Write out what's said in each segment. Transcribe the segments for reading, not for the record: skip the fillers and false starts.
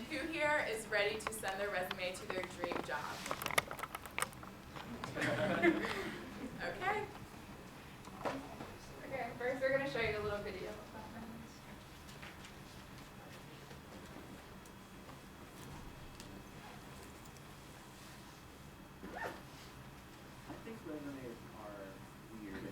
And who here is ready to send their resume to their dream job? Okay. Okay, first we're going to show you a little video. I think resumes are weird.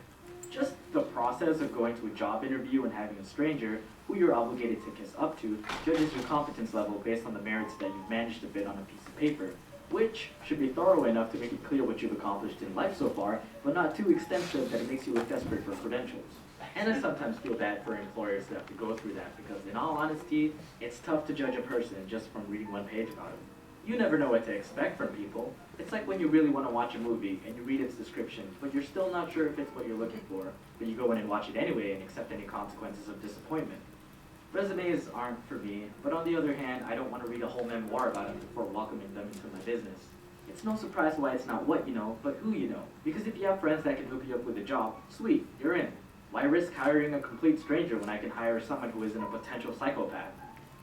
Just the process of going to a job interview and having a stranger, who you're obligated to kiss up to, judges your competence level based on the merits that you've managed to fit on a piece of paper, which should be thorough enough to make it clear what you've accomplished in life so far, but not too extensive that it makes you look desperate for credentials. And I sometimes feel bad for employers that have to go through that, because in all honesty, it's tough to judge a person just from reading one page about them. You never know what to expect from people. It's like when you really want to watch a movie and you read its description, but you're still not sure if it's what you're looking for, but you go in and watch it anyway and accept any consequences of disappointment. Resumes aren't for me, but on the other hand, I don't want to read a whole memoir about them before welcoming them into my business. It's no surprise why it's not what you know, but who you know. Because if you have friends that can hook you up with a job, sweet, you're in. Why risk hiring a complete stranger when I can hire someone who isn't a potential psychopath?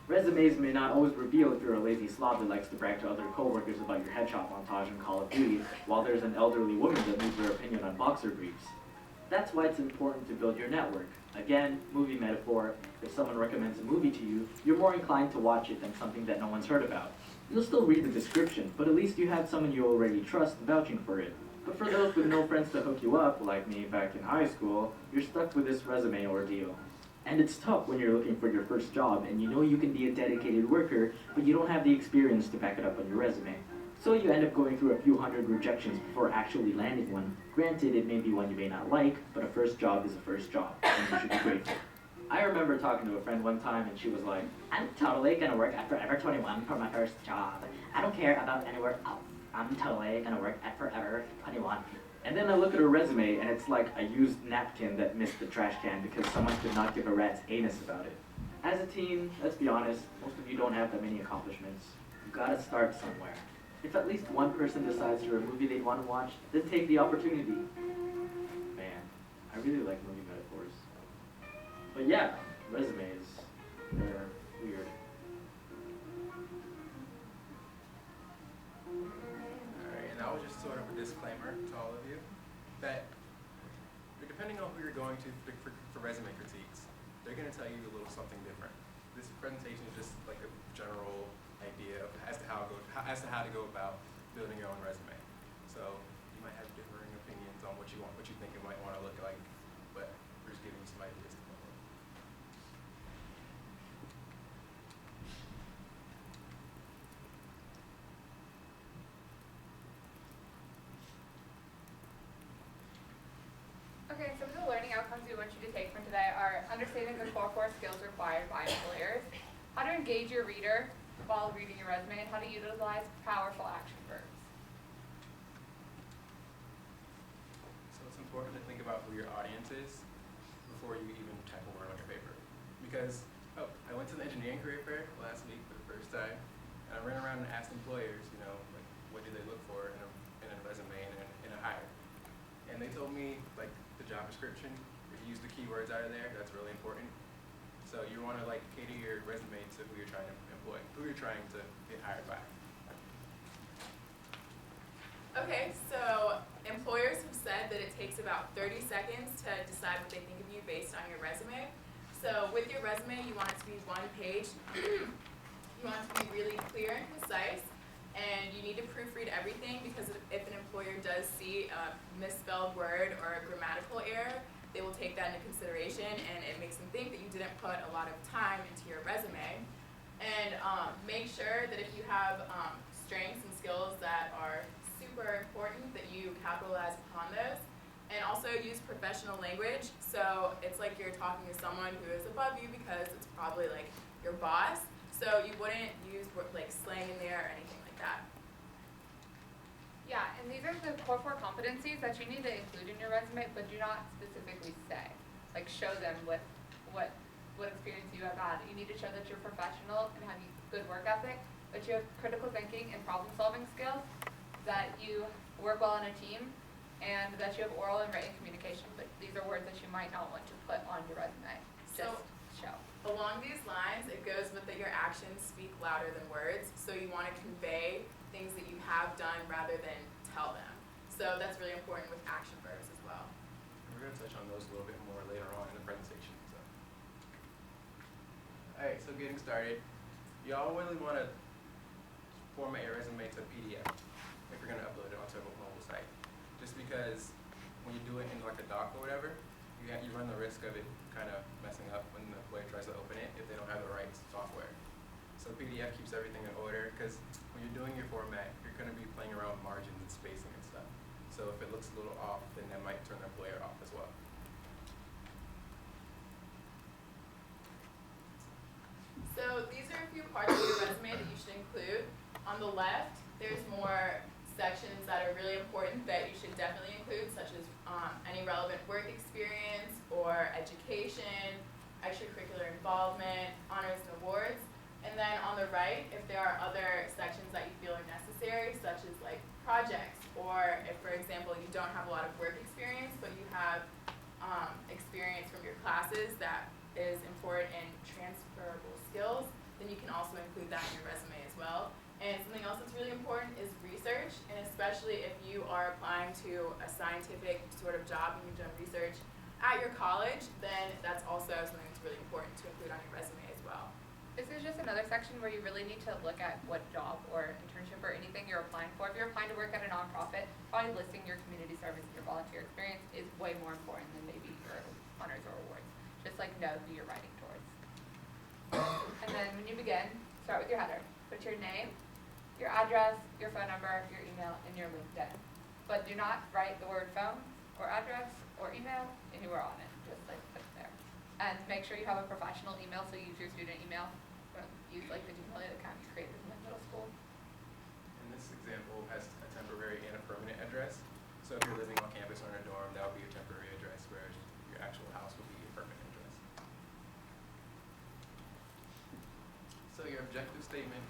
Resumes may not always reveal if you're a lazy slob that likes to brag to other coworkers about your headshot montage in Call of Duty, while there's an elderly woman that leaves her opinion on boxer briefs. That's why it's important to build your network. Again, movie metaphor, if someone recommends a movie to you, you're more inclined to watch it than something that no one's heard about. You'll still read the description, but at least you have someone you already trust vouching for it. But for those with no friends to hook you up, like me back in high school, you're stuck with this resume ordeal. And it's tough when you're looking for your first job and you know you can be a dedicated worker, but you don't have the experience to back it up on your resume. So you end up going through a few hundred rejections before actually landing one. Granted, it may be one you may not like, but a first job is a first job, and you should be grateful. I remember talking to a friend one time and she was like, I'm totally gonna work at Forever 21 for my first job. I don't care about anywhere else. I'm totally gonna work at Forever 21. And then I look at her resume and it's like a used napkin that missed the trash can because someone could not give a rat's anus about it. As a teen, let's be honest, most of you don't have that many accomplishments. You gotta start somewhere. If at least one person decides you're a movie they'd want to watch, then take the opportunity. Man, I really like movie metaphors. But yeah, resumes, they're weird. Alright, and that was just sort of a disclaimer to all of you that depending on who you're going to for resume critiques, they're going to tell you a little something different. This presentation is just like a general idea of as to how to go about building your own resume. So you might have differing opinions on what you think it might want to look like, but we're just giving you some ideas to go with. Okay, some of the learning outcomes we want you to take from today are understanding the core 4 skills required by employers, how to engage your reader while reading your resume, and how to utilize powerful action verbs. So it's important to think about who your audience is before you even type a word on your paper. Because, I went to the engineering career fair last week for the first time, and I ran around and asked employers, like, what do they look for in a resume and in a hire. And they told me, like, the job description, if you use the keywords out of there, that's really important. So you want to, like, cater your resume to who you're trying to employ, who you're trying to get hired by. Okay, so employers have said that it takes about 30 seconds to decide what they think of you based on your resume. So with your resume, you want it to be one page. You want it to be really clear and concise, and you need to proofread everything because if an employer does see a misspelled word or a grammatical error, they will take that into consideration, and it makes them think that you didn't put a lot of time into your resume. And make sure that if you have strengths and skills that are super important, that you capitalize upon those. And also use professional language. So it's like you're talking to someone who is above you because it's probably like your boss. So you wouldn't use like slang in there or anything like that. Yeah, and these are the core 4 competencies that you need to include in your resume, but do not specifically say. Like show them with what experience you have had. You need to show that you're professional and have good work ethic, that you have critical thinking and problem solving skills, that you work well on a team, and that you have oral and written communication. But these are words that you might not want to put on your resume. Just show. Along these lines, it goes with that you're actions speak louder than words, so you want to convey things that you have done rather than tell them. So that's really important with action verbs as well. And we're going to touch on those a little bit more later on in the presentation. So. Alright, so getting started, y'all really want to format your resume to PDF if you're going to upload it onto a mobile site. Just because when you do it in like a doc or whatever, you run the risk of it kind of messing up when the employer tries to open it if they don't have the right software. So PDF keeps everything in order because when you're doing your format, you're going to be playing around with margins and spacing and stuff. So if it looks a little off, then that might turn the employer off as well. So these are a few parts of your resume that you should include. On the left, there's more sections that are really important that you should definitely include, such as any relevant work experience or education, extracurricular involvement, honors and awards. And then on the right, if there are other sections that you feel are necessary, such as like projects, or if, for example, you don't have a lot of work experience, but you have experience from your classes that is important in transferable skills, then you can also include that in your resume as well. And something else that's really important is research, and especially if you are applying to a scientific sort of job and you've done research at your college, then that's also something that's really important to include on your resume as well. This is just another section where you really need to look at what job or internship or anything you're applying for. If you're applying to work at a nonprofit, probably listing your community service and your volunteer experience is way more important than maybe your honors or awards. Just like know who you're writing towards. And then when you begin, start with your header. Put your name, your address, your phone number, your email, and your LinkedIn. But do not write the word phone or address or email anywhere on it. Just like put it there. And make sure you have a professional email, so use your student email. Don't use like the Gmail account you created in like middle school. And this example has a temporary and a permanent address. So if you're living on campus or in a dorm, that would be your temporary address, whereas your actual house would be your permanent address. So your objective statement,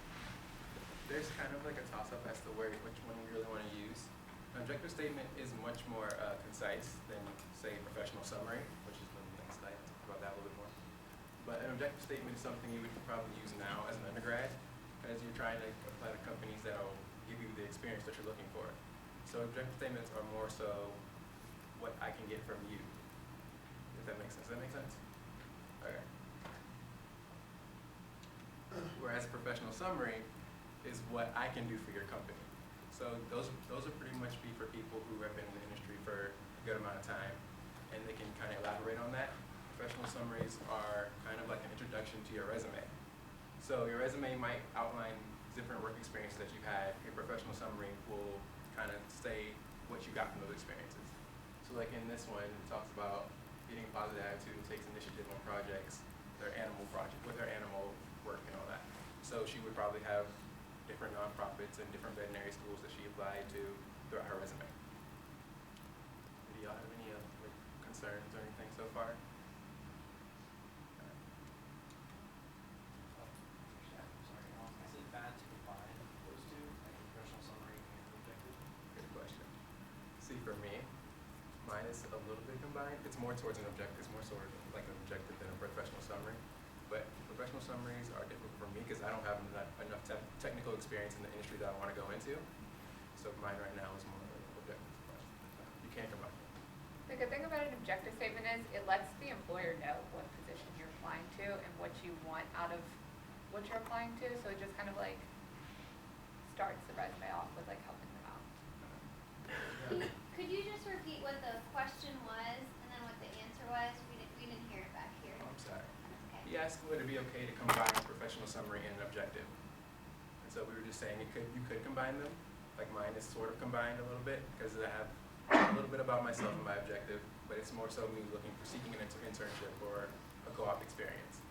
there's kind of like a toss-up as to which one we really want to use. An objective statement is much more concise than, say, professional summary, which is the next slide. I'll talk about that a little bit more. But an objective statement is something you would probably use now as an undergrad, as you're trying to apply to companies that will give you the experience that you're looking for. So objective statements are more so what I can get from you, if that makes sense. Does that make sense? Okay. Whereas a professional summary is what I can do for your company. So those will pretty much be for people who have been in the industry for a good amount of time, and they can kind of elaborate on that. Professional summaries are kind of like an introduction to your resume. So your resume might outline different work experiences that you've had. Your professional summary will kind of say what you got from those experiences. So like in this one, it talks about getting a positive attitude and takes initiative on projects, with their animal work and all that. So she would probably have different nonprofits and different veterinary schools that she applied to throughout her resume. Do y'all have any concerns or anything so far? Is it bad to combine those two, like professional summary and objective? Good question. See, for me, mine is a little bit combined. It's more towards an objective. It's more sort of like an objective than a professional summary. But professional summaries are difficult for me because I don't have enough technical experience in the industry that I want to go into. So mine right now is more objective. You can't combine them. The good thing about an objective statement is it lets the employer know what position you're applying to and what you want out of what you're applying to. So it just kind of like starts the resume off with like helping them out. Could you just repeat what the question was and then what the answer was? We didn't hear it back here. Oh, I'm sorry. Okay. He asked would it be okay to combine a professional summary and an objective. And so we were just saying you could combine them. Like mine is sort of combined a little bit because I have a little bit about myself and my objective, but it's more so me seeking an internship or a co-op experience.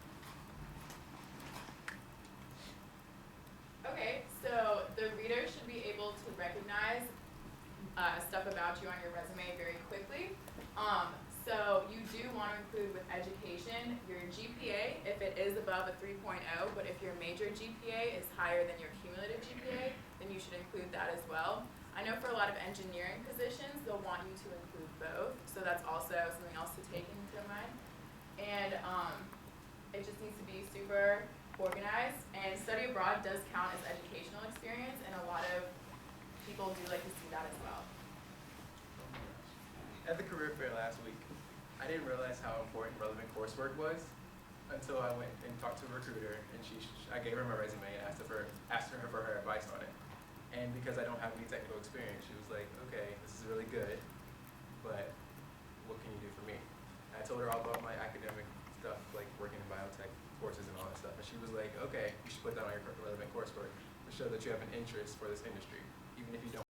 Okay, so the reader should be able to recognize stuff about you on your resume very quickly. So you do want to include with education your GPA if it is above a 3.0, but if your major GPA is higher than your cumulative GPA, then you should include that as well. I know for a lot of engineering positions, they'll want you to include both, so that's also something else to take into mind. And it just needs to be super organized, and And study abroad does count as educational experience, and a lot of people do like to see that as well. At the career fair last week, I didn't realize how important relevant coursework was until I went and talked to a recruiter, and I gave her my resume and asked her for her advice on it. And because I don't have any technical experience, she was like, okay, this is really good, but what can you do for me? And I told her all about my academic stuff, like working in biotech courses and all that stuff, and she was like, okay, you should put that on your relevant coursework to show that you have an interest for this industry, even if you don't